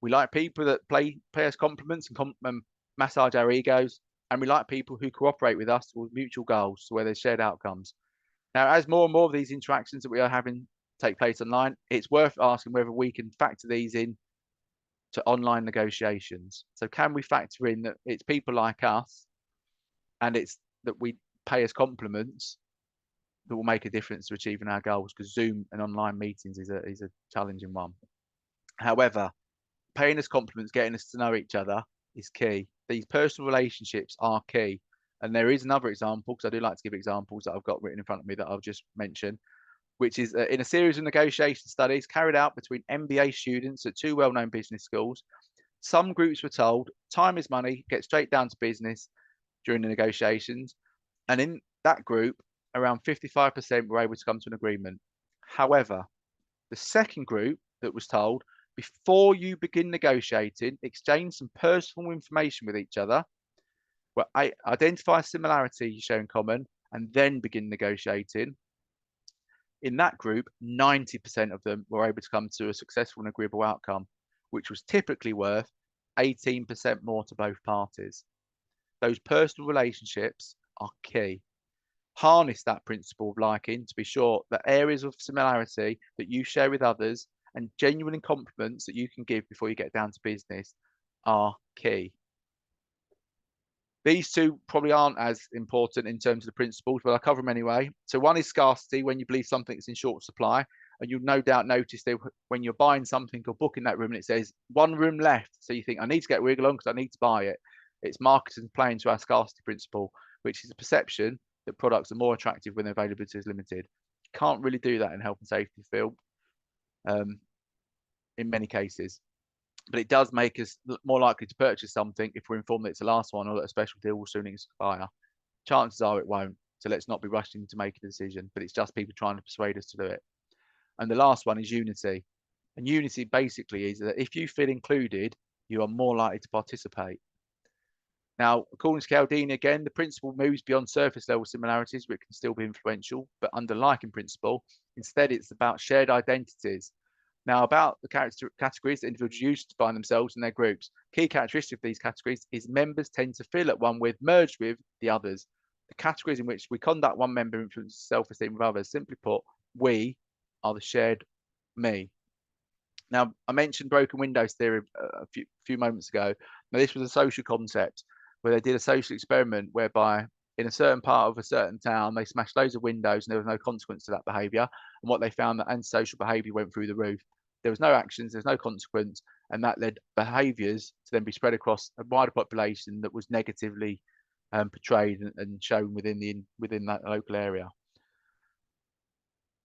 We like people that pay us compliments and massage our egos. And we like people who cooperate with us towards mutual goals, where there's shared outcomes. Now, as more and more of these interactions that we are having take place online, it's worth asking whether we can factor these in to online negotiations. So can we factor in that it's people like us and it's that we pay us compliments that will make a difference to achieving our goals? Because Zoom and online meetings is a challenging one. However, paying us compliments, getting us to know each other is key. These personal relationships are key. And there is another example, because I do like to give examples that I've got written in front of me that I'll just mention, which is in a series of negotiation studies carried out between MBA students at two well-known business schools. Some groups were told, time is money, get straight down to business during the negotiations. And in that group, around 55% were able to come to an agreement. However, the second group that was told, before you begin negotiating, exchange some personal information with each other, well, identify similarities you share in common, and then begin negotiating. In that group, 90% of them were able to come to a successful and agreeable outcome, which was typically worth 18% more to both parties. Those personal relationships are key. Harness that principle of liking to be sure that areas of similarity that you share with others and genuine compliments that you can give before you get down to business are key. These two probably aren't as important in terms of the principles, but I'll cover them anyway. So one is scarcity, when you believe something's in short supply, and you'll no doubt notice that when you're buying something or booking that room and it says one room left, so you think, I need to get wiggle on because I need to buy it. It's marketing playing to our scarcity principle, which is a perception that products are more attractive when their availability is limited. You can't really do that in health and safety field in many cases. But it does make us more likely to purchase something if we're informed that it's the last one or that a special deal will soon expire. Chances are it won't. So let's not be rushing to make a decision, but it's just people trying to persuade us to do it. And the last one is unity. And unity basically is that if you feel included, you are more likely to participate. Now, according to Cialdini, again, the principle moves beyond surface level similarities, which can still be influential, but under liking principle, instead it's about shared identities. Now, about the categories that individuals use to find themselves in their groups. Key characteristic of these categories is members tend to feel at one with, merged with the others. The categories in which we conduct one member influence self-esteem of others. Simply put, we are the shared me. Now, I mentioned broken windows theory a few moments ago. Now, this was a social concept where they did a social experiment whereby in a certain part of a certain town, they smashed loads of windows and there was no consequence to that behaviour. And what they found that antisocial behaviour went through the roof. There was no actions, there's no consequence, and that led behaviours to then be spread across a wider population that was negatively portrayed and shown within that local area.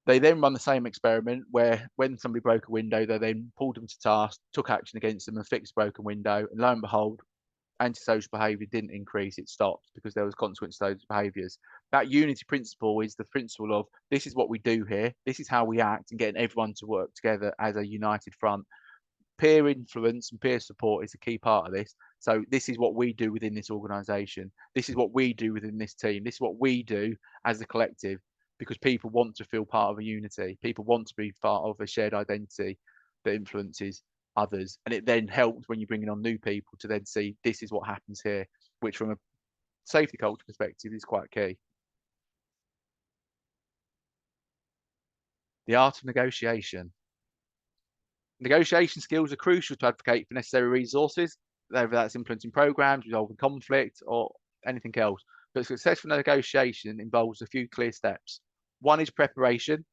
They then run the same experiment where when somebody broke a window, they then pulled them to task, took action against them and fixed a broken window. And lo and behold, antisocial behaviour didn't increase, it stopped because there was consequence to those behaviours. That unity principle is the principle of this is what we do here, this is how we act, and getting everyone to work together as a united front. Peer influence and peer support is a key part of this. So this is what we do within this organisation. This is what we do within this team. This is what we do as a collective, because people want to feel part of a unity. People want to be part of a shared identity that influences others. And it then helps when you're bringing on new people to then see this is what happens here, which from a safety culture perspective is quite key. The art of negotiation. Negotiation skills are crucial to advocate for necessary resources, whether that's implementing programs, resolving conflict, or anything else. But successful negotiation involves a few clear steps. One is preparation.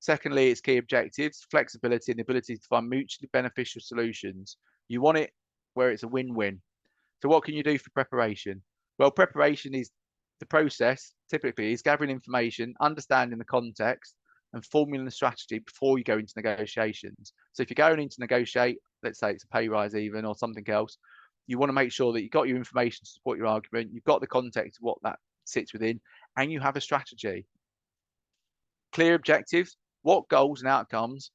Secondly, it's key objectives, flexibility, and the ability to find mutually beneficial solutions. You want it where it's a win-win. So what can you do for preparation? Well, preparation is the process, typically, is gathering information, understanding the context, and formulating a strategy before you go into negotiations. So if you're going in to negotiate, let's say it's a pay rise even or something else, you want to make sure that you've got your information to support your argument, you've got the context of what that sits within, and you have a strategy. Clear objectives. What goals and outcomes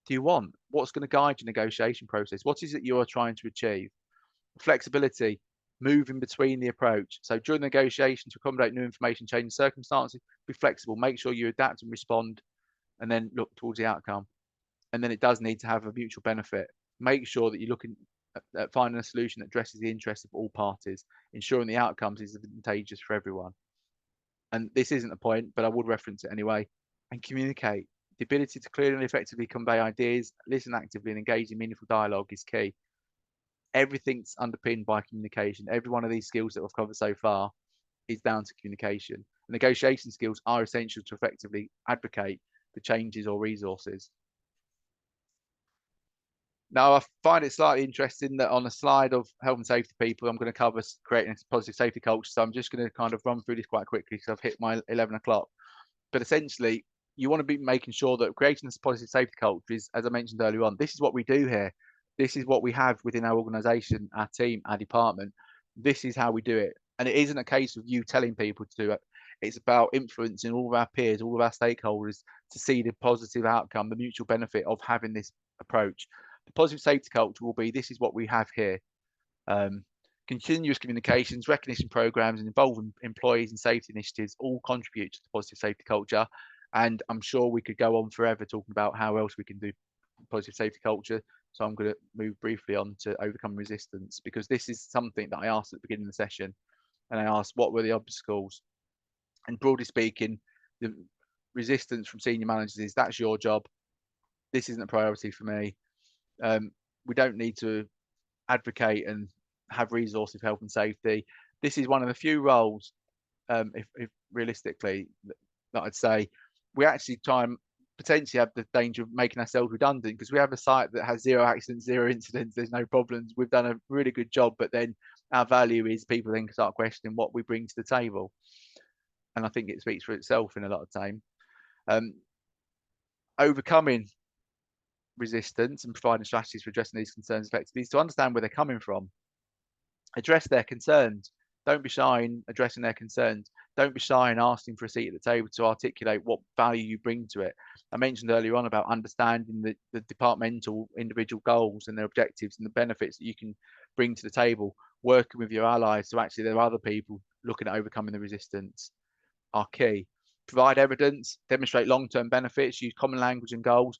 do you want? What's going to guide your negotiation process? What is it you are trying to achieve? Flexibility. Move in between the approach. So during the negotiation, to accommodate new information, changing circumstances, be flexible. Make sure you adapt and respond, and then look towards the outcome. And then it does need to have a mutual benefit. Make sure that you're looking at finding a solution that addresses the interests of all parties, ensuring the outcomes is advantageous for everyone. And this isn't a point, but I would reference it anyway. And communicate. The ability to clearly and effectively convey ideas, listen actively, and engage in meaningful dialogue is key. Everything's underpinned by communication. Every one of these skills that we've covered so far is down to communication. Negotiation skills are essential to effectively advocate for changes or resources. Now, I find it slightly interesting that on a slide of health and safety people, I'm going to cover creating a positive safety culture. So I'm just going to kind of run through this quite quickly because I've hit my 11 o'clock. But essentially, you want to be making sure that creating this positive safety culture is, as I mentioned earlier on, this is what we do here. This is what we have within our organisation, our team, our department. This is how we do it. And it isn't a case of you telling people to do it. It's about influencing all of our peers, all of our stakeholders to see the positive outcome, the mutual benefit of having this approach. The positive safety culture will be, this is what we have here. Continuous communications, recognition programs, and involving employees and safety initiatives all contribute to the positive safety culture. And I'm sure we could go on forever talking about how else we can do positive safety culture. So I'm going to move briefly on to overcome resistance, because this is something that I asked at the beginning of the session. And I asked, what were the obstacles? And broadly speaking, the resistance from senior managers is, that's your job. This isn't a priority for me. We don't need to advocate and have resources of health and safety. This is one of the few roles, if realistically, that I'd say we actually try and potentially have the danger of making ourselves redundant, because we have a site that has 0 accidents, 0 incidents, there's no problems. We've done a really good job, but then our value is people then start questioning what we bring to the table. And I think it speaks for itself in a lot of time. Overcoming resistance and providing strategies for addressing these concerns effectively is to understand where they're coming from. Address their concerns. Don't be shy in addressing their concerns. Don't be shy in asking for a seat at the table to articulate what value you bring to it. I mentioned earlier on about understanding the departmental individual goals and their objectives and the benefits that you can bring to the table, working with your allies. So actually there are other people looking at overcoming the resistance are key. Provide evidence, demonstrate long-term benefits, use common language and goals,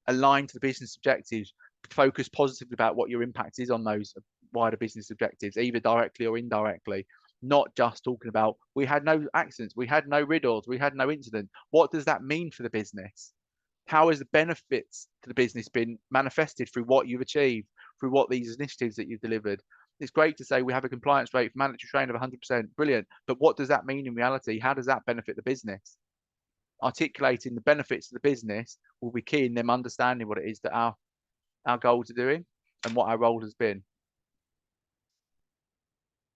align to the business objectives, focus positively about what your impact is on those wider business objectives, either directly or indirectly. not just talking about we had no accidents, we had no riddles, we had no incident. What does that mean for the business? How has the benefits to the business been manifested through what you've achieved, through what these initiatives that you've delivered? It's great to say we have a compliance rate for mandatory training of 100%, brilliant. But what does that mean in reality? How does that benefit the business? Articulating the benefits to the business will be key in them understanding what it is that our goals are doing and what our role has been.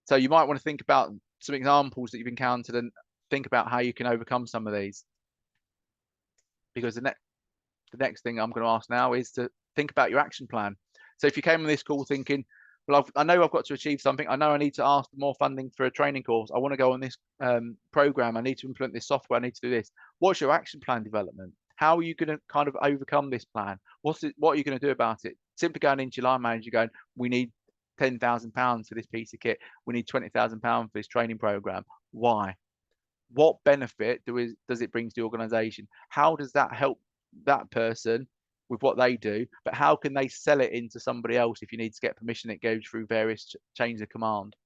So you might want to think about some examples that you've encountered and think about how you can overcome some of these. Because the next thing I'm going to ask now is to think about your action plan. So if you came on this call thinking, well, I know I've got to achieve something. I know I need to ask for more funding for a training course. I want to go on this program. I need to implement this software. I need to do this. What's your action plan development? How are you going to kind of overcome this plan? What are you going to do about it? Simply going into your line manager going, we need £10,000 for this piece of kit. We need £20,000 for this training program. Why? What benefit does it bring to the organization? How does that help that person with what they do? But how can they sell it into somebody else if you need to get permission? It goes through various chains of command.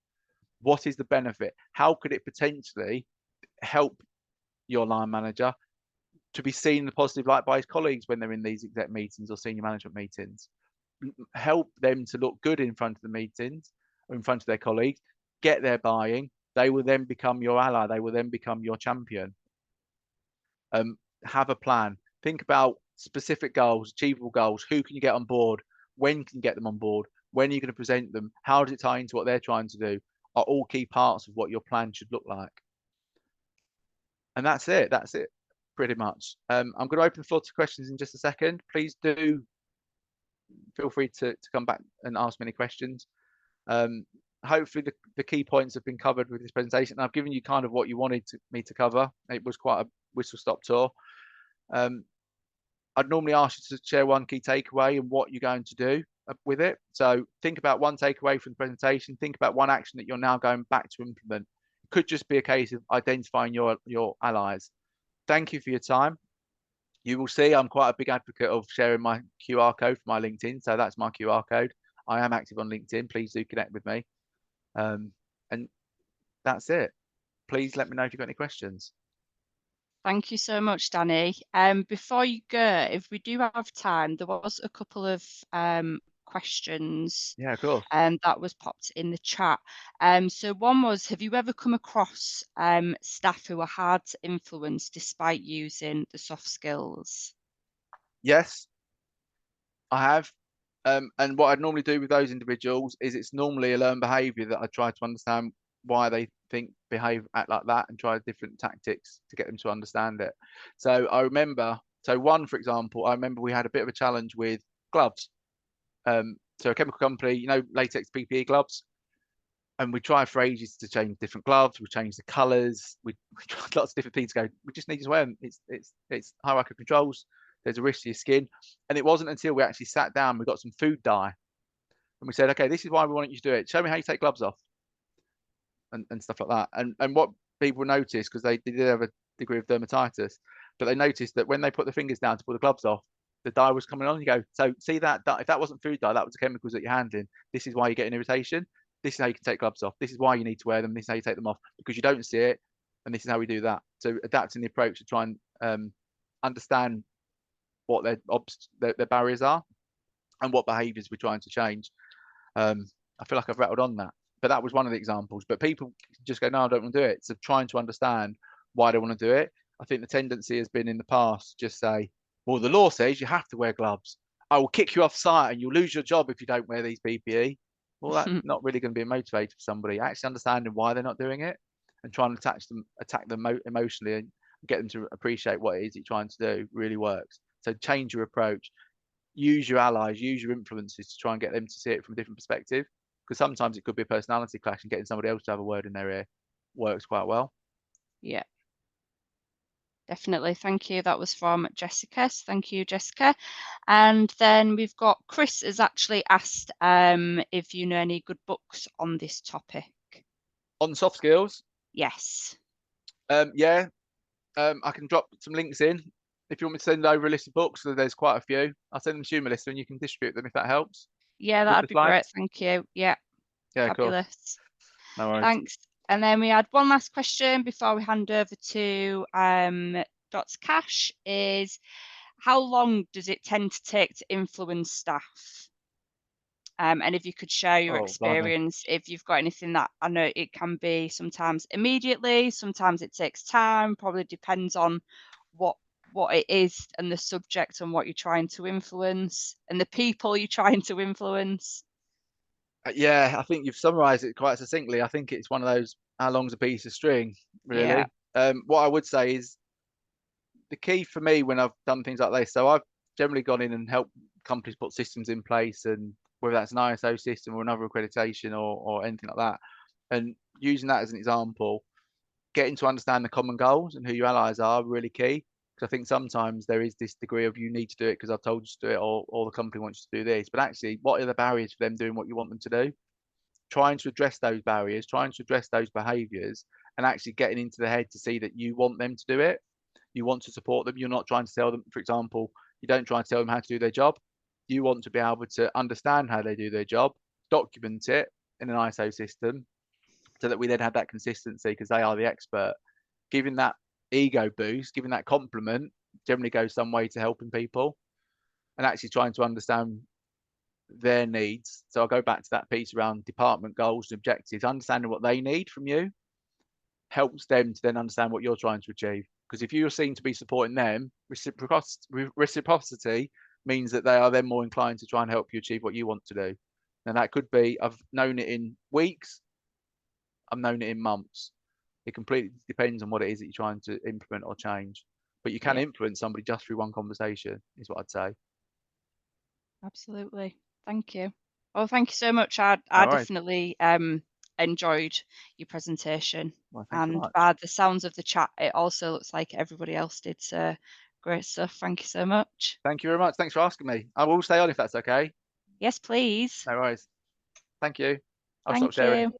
What is the benefit? How could it potentially help your line manager to be seen in the positive light by his colleagues when they're in these exec meetings or senior management meetings? Help them to look good in front of the meetings or in front of their colleagues, get their buying. They will then become your ally. They will then become your champion. Have a plan. Think about specific goals, achievable goals. Who can you get on board? When can you get them on board? When are you going to present them? How does it tie into what they're trying to do? Are all key parts of what your plan should look like. And that's it. That's it, pretty much. I'm going to open the floor to questions in just a second. Please do feel free to come back and ask many questions. Hopefully the key points have been covered with this presentation. And I've given you kind of what you wanted me to cover. It was quite a whistle-stop tour. I'd normally ask you to share one key takeaway and what you're going to do with it. So think about one takeaway from the presentation. Think about one action that you're now going back to implement. It could just be a case of identifying your allies. Thank you for your time. You will see I'm quite a big advocate of sharing my QR code for my LinkedIn. So that's my QR code. I am active on LinkedIn. Please do connect with me. And that's it. Please let me know if you've got any questions. Thank you so much, Danny. Before you go, if we do have time, there was a couple of questions Yeah, of course. that was popped in the chat. So one was, have you ever come across staff who are hard to influence despite using the soft skills? Yes, I have. And what I'd normally do with those individuals is it's normally a learned behavior that I try to understand why they act like that and try different tactics to get them to understand it. So I remember, one, for example, I remember we had a bit of a challenge with gloves. So a chemical company, latex PPE gloves. And we tried for ages to change different gloves. We changed the colors. We tried lots of different things to go, we just need to wear them. It's hierarchical controls. There's a risk to your skin. And it wasn't until we actually sat down, we got some food dye. And we said, okay, this is why we want you to do it. Show me how you take gloves off. And stuff like that. And what people noticed, because they did have a degree of dermatitis, but they noticed that when they put the fingers down to pull the gloves off, the dye was coming on. You go, so see that dye, if that wasn't food dye, that was the chemicals that you're handling. This is why you're getting irritation. This is how you can take gloves off. This is why you need to wear them. This is how you take them off, because you don't see it. And this is how we do that. So adapting the approach to try and understand what their barriers are and what behaviors we're trying to change. I feel like I've rattled on that, but that was one of the examples. But people just go, no, I don't want to do it. So trying to understand why they want to do it. I think the tendency has been in the past, just say, well, the law says you have to wear gloves. I will kick you off site and you'll lose your job if you don't wear these PPE. Well, that's not really going to be a motivator for somebody. Actually understanding why they're not doing it and trying to attack them emotionally and get them to appreciate what it is you're trying to do really works. So change your approach, use your allies, use your influences to try and get them to see it from a different perspective. Because sometimes it could be a personality clash, and getting somebody else to have a word in their ear works quite well. Yeah. Definitely. Thank you. That was from Jessica. So thank you, Jessica. And then we've got Chris has actually asked if you know any good books on this topic. On soft skills? Yes. Yeah. I can drop some links in. If you want me to send over a list of books, so there's quite a few. I'll send them to you, Melissa, and you can distribute them if that helps. Yeah, that'd be great. Thank you. Yeah. Yeah, Fabulous. cool. No worries. Thanks. And then we had one last question before we hand over to Dr. Cash is, how long does it tend to take to influence staff? And if you could share your Oh, blimey. experience, if you've got anything that, I know it can be sometimes immediately, sometimes it takes time, probably depends on what it is and the subject and what you're trying to influence and the people you're trying to influence. Yeah, I think you've summarised it quite succinctly. I think it's one of those, how long's a piece of string, Yeah. really. What I would say is the key for me when I've done things like this, so I've generally gone in and helped companies put systems in place, and whether that's an ISO system or another accreditation or anything like that, and using that as an example, getting to understand the common goals and who your allies are really key. Because I think sometimes there is this degree of you need to do it because I've told you to do it, or the company wants you to do this. But actually, what are the barriers for them doing what you want them to do? Trying to address those barriers, trying to address those behaviours, and actually getting into the head to see that you want them to do it. You want to support them. You're not trying to tell them, for example, you don't try to tell them how to do their job. You want to be able to understand how they do their job, document it in an ISO system so that we then have that consistency because they are the expert. Giving that ego boost, giving that compliment generally goes some way to helping people and actually trying to understand their needs. So I'll go back to that piece around department goals and objectives, understanding what they need from you helps them to then understand what you're trying to achieve. Because if you're seen to be supporting them, reciprocity means that they are then more inclined to try and help you achieve what you want to do. And that could be, I've known it in weeks, I've known it in months. It completely depends on what it is that you're trying to implement or change. But you can Yeah, influence somebody just through one conversation, is what I'd say. absolutely. Thank you. Oh, thank you so much. I All right. definitely enjoyed your presentation. Well, thanks so And much. by the sounds of the chat, it also looks like everybody else did. So great stuff. Thank you so much. Thank you very much. Thanks for asking me. I will stay on if that's okay. Yes, please. No worries. Thank you. I'll stop Thank sharing. you.